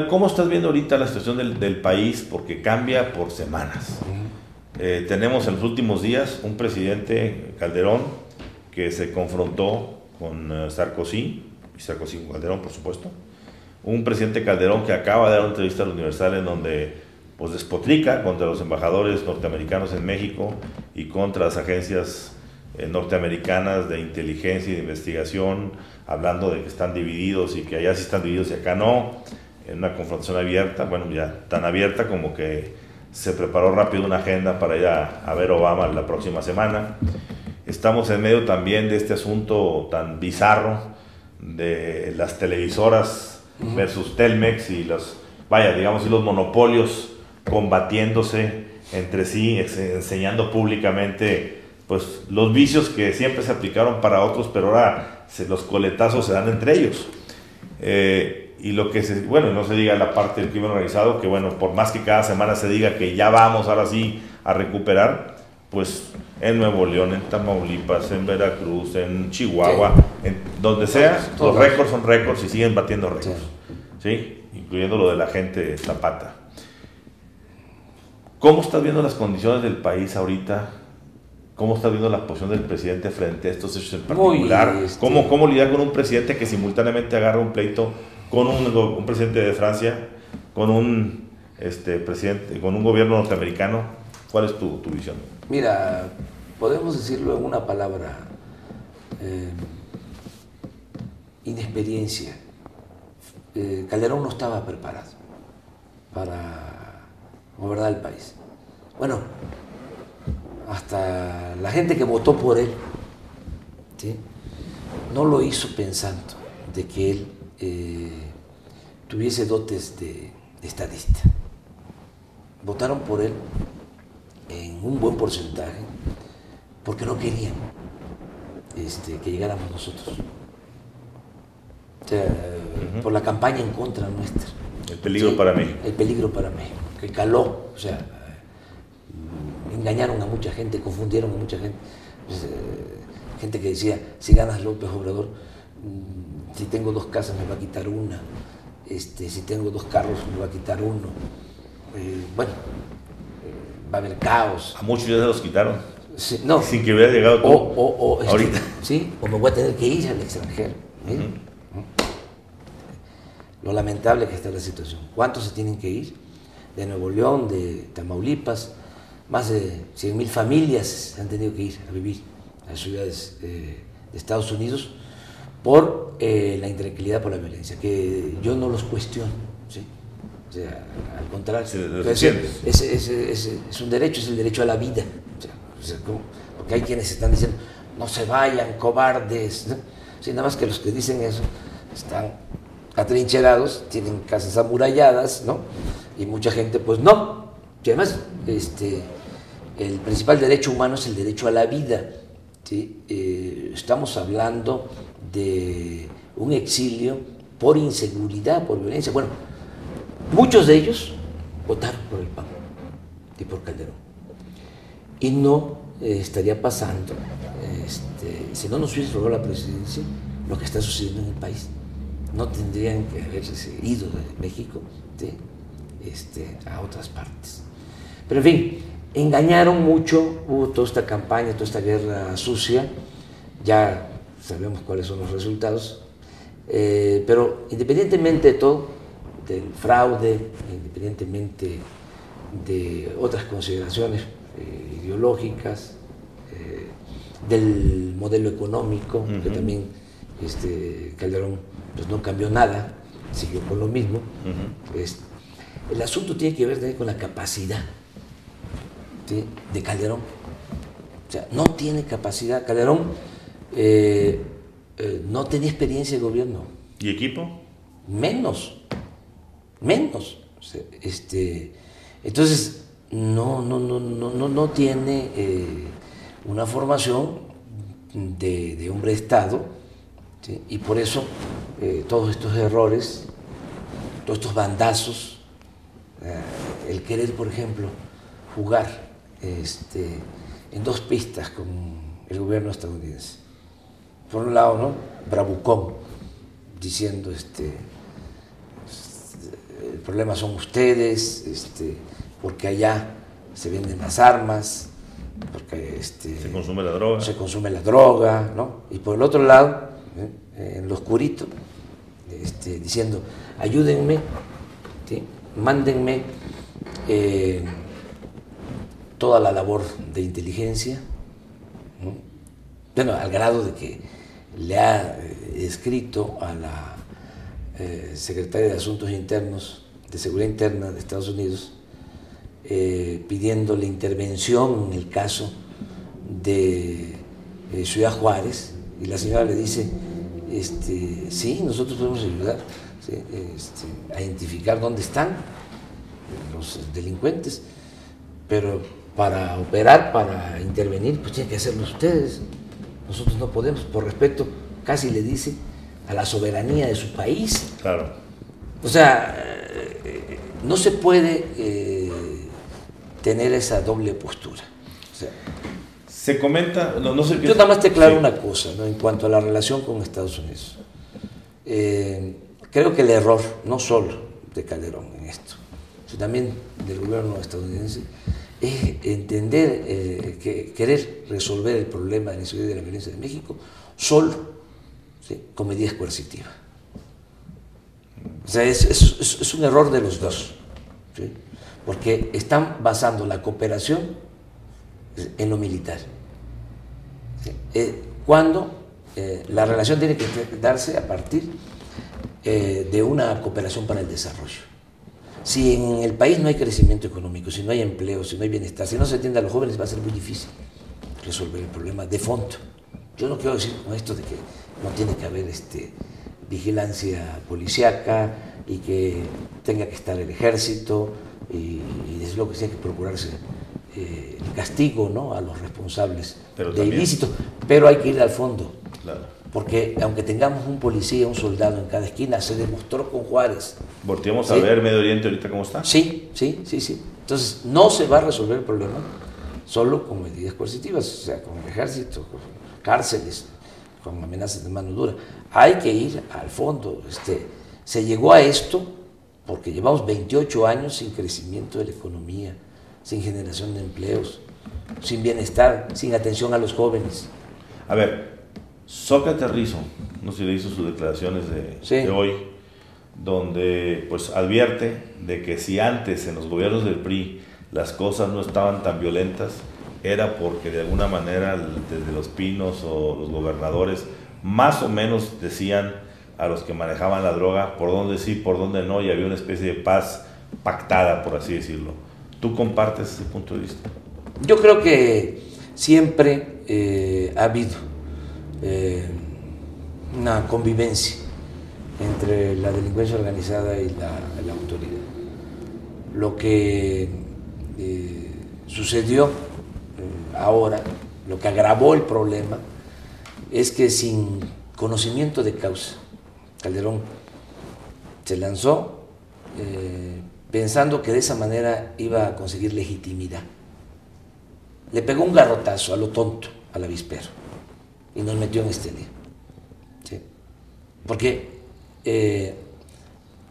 ¿Cómo estás viendo ahorita la situación del país? Porque cambia por semanas. Tenemos en los últimos días un presidente, Calderón, que se confrontó con Sarkozy, y Sarkozy con Calderón, por supuesto. Un presidente Calderón que acaba de dar una entrevista al Universal en donde pues despotrica contra los embajadores norteamericanos en México y contra las agencias norteamericanas de inteligencia y de investigación, hablando de que están divididos y que allá sí están divididos y acá no, en una confrontación abierta, bueno, ya tan abierta como que se preparó rápido una agenda para ir a ver Obama la próxima semana. Estamos en medio también de este asunto tan bizarro de las televisoras versus Telmex y los monopolios combatiéndose entre sí, enseñando públicamente pues los vicios que siempre se aplicaron para otros, pero ahora los coletazos se dan entre ellos. Y lo que no se diga la parte del crimen organizado, que bueno, por más que cada semana se diga que ya vamos ahora sí a recuperar, pues en Nuevo León, en Tamaulipas, en Veracruz, en Chihuahua, en donde sea, los récords son récords y siguen batiendo récords, ¿sí? Incluyendo lo de la gente Zapata. ¿Cómo estás viendo las condiciones del país ahorita? ¿Cómo estás viendo la posición del presidente frente a estos hechos en particular? ¿Cómo lidiar con un presidente que simultáneamente agarra un pleito con un presidente de Francia, con un presidente, con un gobierno norteamericano? ¿Cuál es tu visión? Mira, podemos decirlo en una palabra: inexperiencia. Calderón no estaba preparado para gobernar el país. Bueno, hasta la gente que votó por él, ¿sí?, no lo hizo pensando de que él tuviese dotes de estadista. Votaron por él en un buen porcentaje porque no querían que llegáramos nosotros. O sea, por la campaña en contra nuestra. El peligro, ¿sí?, para México. El peligro para México, que caló. O sea, engañaron a mucha gente, confundieron a mucha gente. Pues, gente que decía, si ganas López Obrador, si tengo 2 casas me va a quitar una, si tengo 2 carros me va a quitar uno. Va a haber caos. A muchos ya se los quitaron. Sí, no. Sin que hubiera llegado todo. Ahorita. Sí, o me voy a tener que ir al extranjero. Lo lamentable que está la situación. ¿Cuántos se tienen que ir? De Nuevo León, de Tamaulipas, más de 100,000 familias se han tenido que ir a vivir a las ciudades de Estados Unidos por la intranquilidad, por la violencia, que yo no los cuestiono, ¿sí? O sea, al contrario, es un derecho, es el derecho a la vida. O sea, porque hay quienes están diciendo, no se vayan, cobardes, ¿no? Sí, nada más que los que dicen eso están atrincherados, tienen casas amuralladas, ¿no? Y mucha gente, pues no. Y además, el principal derecho humano es el derecho a la vida, ¿sí? Estamos hablando de un exilio por inseguridad, por violencia. Bueno, muchos de ellos votaron por el PAN y por Calderón. Y no estaría pasando, si no nos hubiese logrado la presidencia, lo que está sucediendo en el país. No tendrían que haberse ido de México, ¿sí?, a otras partes. Pero en fin, engañaron mucho, hubo toda esta campaña, toda esta guerra sucia, ya sabemos cuáles son los resultados, pero independientemente de todo, del fraude, independientemente de otras consideraciones ideológicas, del modelo económico, que también Calderón pues no cambió nada, siguió con lo mismo. El asunto tiene que ver también con la capacidad, ¿sí?, de Calderón. O sea, no tiene capacidad. Calderón no tenía experiencia de gobierno. ¿Y equipo? Menos. O sea, entonces, no tiene una formación de hombre de Estado, ¿sí?, y por eso todos estos errores, todos estos bandazos, el querer, por ejemplo, jugar en 2 pistas con el gobierno estadounidense. Por un lado, ¿no?, bravucón, diciendo problema son ustedes, porque allá se venden las armas, porque se consume la droga. Se consume la droga, ¿no? Y por el otro lado, en lo oscurito, diciendo, ayúdenme, ¿sí? Mándenme toda la labor de inteligencia, ¿no? Bueno, al grado de que le ha escrito a la secretaria de Asuntos Internos, de Seguridad Interna de Estados Unidos, pidiéndole intervención en el caso de Ciudad Juárez, y la señora le dice, sí, nosotros podemos ayudar, ¿sí? A identificar dónde están los delincuentes, pero para operar, para intervenir, pues tienen que hacerlo ustedes, nosotros no podemos, por respeto, casi le dice, a la soberanía de su país. Claro. O sea, no se puede tener esa doble postura. O sea, se comenta, no sé qué. Yo nada más te aclaro una cosa, ¿no? En cuanto a la relación con Estados Unidos. Creo que el error, no solo de Calderón en esto, sino también del gobierno estadounidense, es entender que querer resolver el problema de la inseguridad y de la violencia de México solo, ¿sí? Con medidas coercitivas. O sea, es un error de los dos, ¿sí? Porque están basando la cooperación en lo militar, ¿sí? Cuando la relación tiene que darse a partir de una cooperación para el desarrollo. Si en el país no hay crecimiento económico, si no hay empleo, si no hay bienestar, si no se atiende a los jóvenes, va a ser muy difícil resolver el problema de fondo. Yo no quiero decir con esto de que no tiene que haber vigilancia policíaca y que tenga que estar el ejército y desde luego que tiene que procurarse el castigo, ¿no?, a los responsables de ilícitos, pero hay que ir al fondo. Claro. Porque aunque tengamos un policía, un soldado en cada esquina, se demostró con Juárez. Volteamos a ver Medio Oriente ahorita cómo está. Sí. Entonces no se va a resolver el problema solo con medidas coercitivas, o sea, con el ejército, con cárceles, con amenazas de mano dura. Hay que ir al fondo. Se llegó a esto porque llevamos 28 años sin crecimiento de la economía, sin generación de empleos, sin bienestar, sin atención a los jóvenes. A ver, Sócrates Rizo, no sé si le hizo sus declaraciones de hoy, donde pues advierte de que si antes en los gobiernos del PRI las cosas no estaban tan violentas, era porque de alguna manera desde Los Pinos o los gobernadores más o menos decían a los que manejaban la droga por dónde sí, por dónde no, y había una especie de paz pactada, por así decirlo. ¿Tú compartes ese punto de vista? Yo creo que siempre ha habido una convivencia entre la delincuencia organizada y la autoridad. Lo que sucedió ahora, lo que agravó el problema, es que sin conocimiento de causa, Calderón se lanzó pensando que de esa manera iba a conseguir legitimidad. Le pegó un garrotazo a lo tonto, al avispero, y nos metió en este lío. ¿Sí? Porque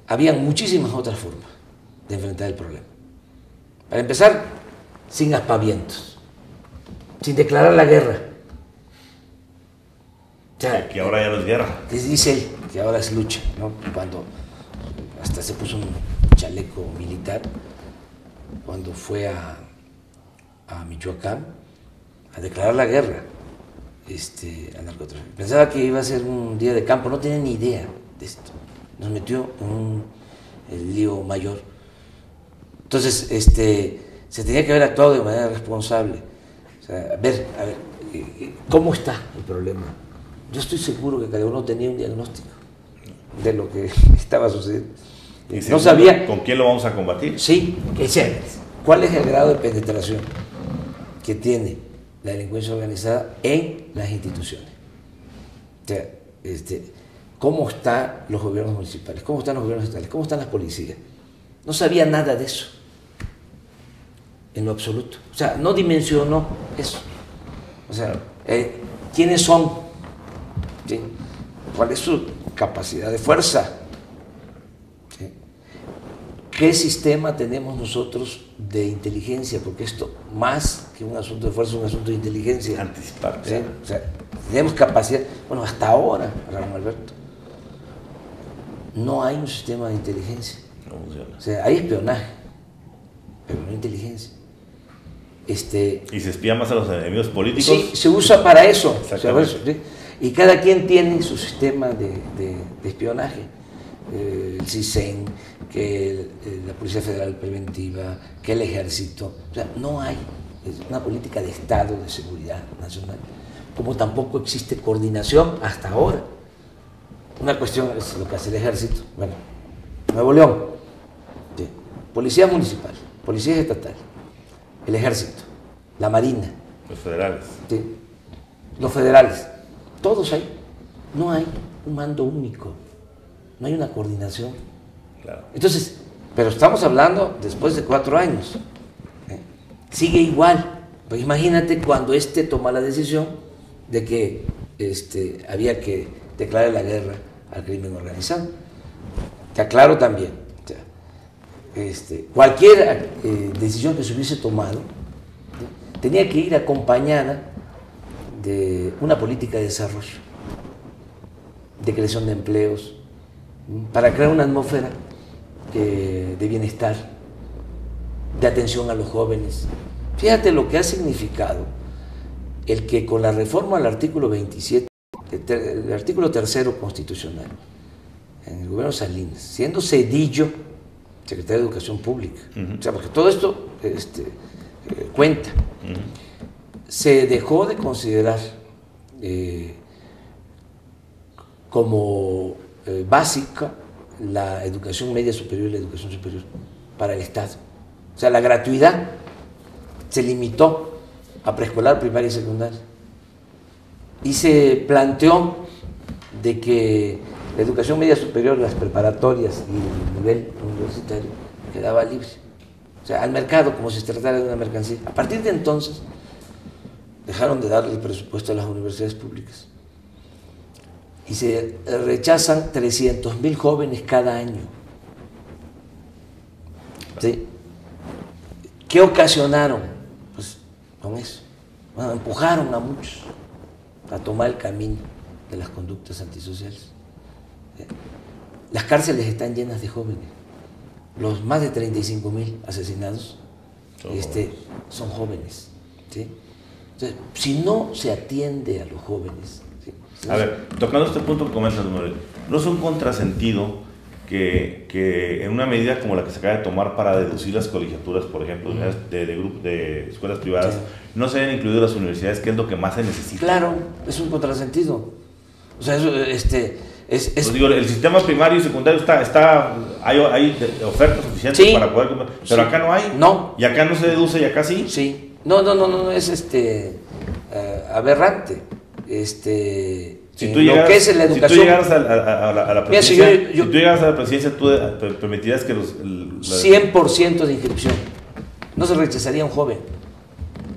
habían muchísimas otras formas de enfrentar el problema. Para empezar, sin aspavientos, sin declarar la guerra. O sea, que ahora ya no es guerra. Dice él que ahora es lucha, ¿no? Cuando hasta se puso un chaleco militar, cuando fue a Michoacán a declarar la guerra al narcotráfico. Pensaba que iba a ser un día de campo, no tenía ni idea de esto. Nos metió en el lío mayor. Entonces, se tenía que haber actuado de manera responsable. O sea, a ver, ¿cómo está el problema? Yo estoy seguro que cada uno tenía un diagnóstico de lo que estaba sucediendo. ¿Y no sabía con quién lo vamos a combatir? Sí, ¿cuál es el grado de penetración que tiene la delincuencia organizada en las instituciones? O sea, ¿cómo están los gobiernos municipales? ¿Cómo están los gobiernos estatales? ¿Cómo están las policías? No sabía nada de eso, en lo absoluto. O sea, no dimensionó eso. O sea, ¿quiénes son? ¿Sí? ¿Cuál es su capacidad de fuerza? ¿Sí? ¿qué sistema tenemos nosotros de inteligencia? Porque esto, más que un asunto de fuerza, es un asunto de inteligencia. Anticipar. ¿Sí? O sea, tenemos capacidad. Bueno, hasta ahora, Ramón Alberto, no hay un sistema de inteligencia. No funciona. O sea, hay espionaje, pero no inteligencia. Y se espía más a los enemigos políticos. Sí, se usa para eso. Exactamente. ¿Sí? Y cada quien tiene su sistema de espionaje. El CISEN, que la Policía Federal Preventiva, que el Ejército. O sea, no hay una política de Estado de seguridad nacional, como tampoco existe coordinación hasta ahora. Una cuestión es lo que hace el Ejército. Bueno, Nuevo León, ¿sí? Policía Municipal, Policía Estatal, el Ejército, la Marina. Los federales. ¿Sí? Los federales, todos ahí. No hay un mando único, no hay una coordinación. Claro. Entonces, pero estamos hablando después de 4 años. Sigue igual. Pues imagínate cuando toma la decisión de que había que declarar la guerra al crimen organizado. Te aclaro también. O sea, cualquier decisión que se hubiese tomado tenía que ir acompañada de una política de desarrollo, de creación de empleos, para crear una atmósfera de bienestar, de atención a los jóvenes. Fíjate lo que ha significado el que con la reforma al artículo 27, el artículo 3 constitucional, en el gobierno Salinas, siendo Zedillo secretario de Educación Pública, o sea, porque todo esto cuenta, se dejó de considerar como básica la educación media superior y la educación superior para el Estado. O sea, la gratuidad se limitó a preescolar, primaria y secundaria. Y se planteó de que la educación media superior, las preparatorias y el nivel universitario quedaba libre. O sea, al mercado, como si se tratara de una mercancía. A partir de entonces, dejaron de darle el presupuesto a las universidades públicas. Y se rechazan 300,000 jóvenes cada año. ¿Sí? ¿Qué ocasionaron? Pues con eso. Bueno, empujaron a muchos a tomar el camino de las conductas antisociales. Las cárceles están llenas de jóvenes. Los más de 35,000 asesinados son jóvenes. ¿Sí? Entonces, si no se atiende a los jóvenes. ¿Sí? A ver, tocando este punto que comentas, Manuel, ¿no es un contrasentido que en una medida como la que se acaba de tomar para deducir las colegiaturas, por ejemplo, de escuelas privadas, sí, no se hayan incluido las universidades, que es lo que más se necesita? Claro, es un contrasentido. O sea, eso, pues digo, el sistema primario y secundario hay ofertas suficientes, sí, para poder, pero sí, acá no hay. No. Y acá no se deduce y acá sí. Sí. No, es aberrante. Si tú llegaras a la presidencia, si tú llegaras a la presidencia, tú permitirías que 100% de inscripción. No se rechazaría a un joven.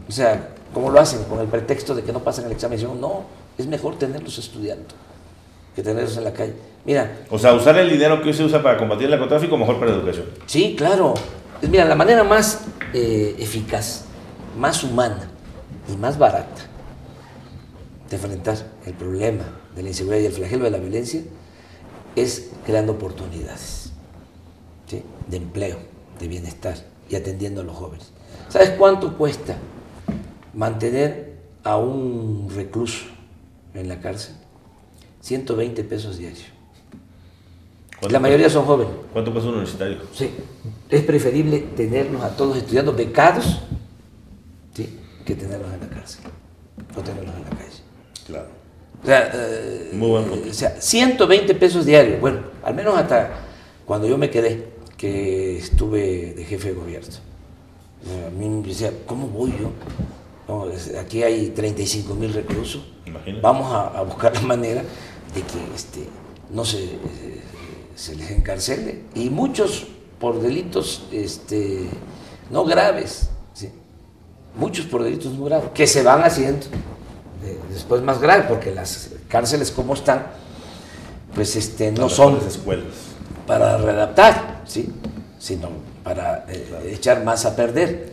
O sea, ¿cómo lo hacen? Con el pretexto de que no pasan el examen. No, es mejor tenerlos estudiando que tenerlos en la calle. Mira. O sea, usar el dinero que hoy se usa para combatir el narcotráfico mejor para la educación. Sí, claro. Mira, la manera más eficaz, más humana y más barata de enfrentar el problema de la inseguridad y el flagelo de la violencia es creando oportunidades, ¿sí?, de empleo, de bienestar y atendiendo a los jóvenes. ¿Sabes cuánto cuesta mantener a un recluso en la cárcel? 120 pesos diarios. La mayoría son jóvenes. ¿Cuánto cuesta un universitario? Sí. Es preferible tenerlos a todos estudiando becados, ¿sí?, que tenerlos en la cárcel o tenerlos en la calle. Claro. O sea, muy buen punto. O sea, 120 pesos diarios. Bueno, al menos hasta cuando yo me quedé, que estuve de jefe de gobierno. A mí me decía, ¿cómo voy yo? No, aquí hay 35,000 reclusos. Imagínate. Vamos a buscar la manera de que no se les encarcele. Y muchos por delitos no graves. ¿Sí? Muchos por delitos no graves, que se van haciendo después más graves, porque las cárceles como están, pues no son las escuelas para readaptar, ¿sí? O sino para echar más a perder.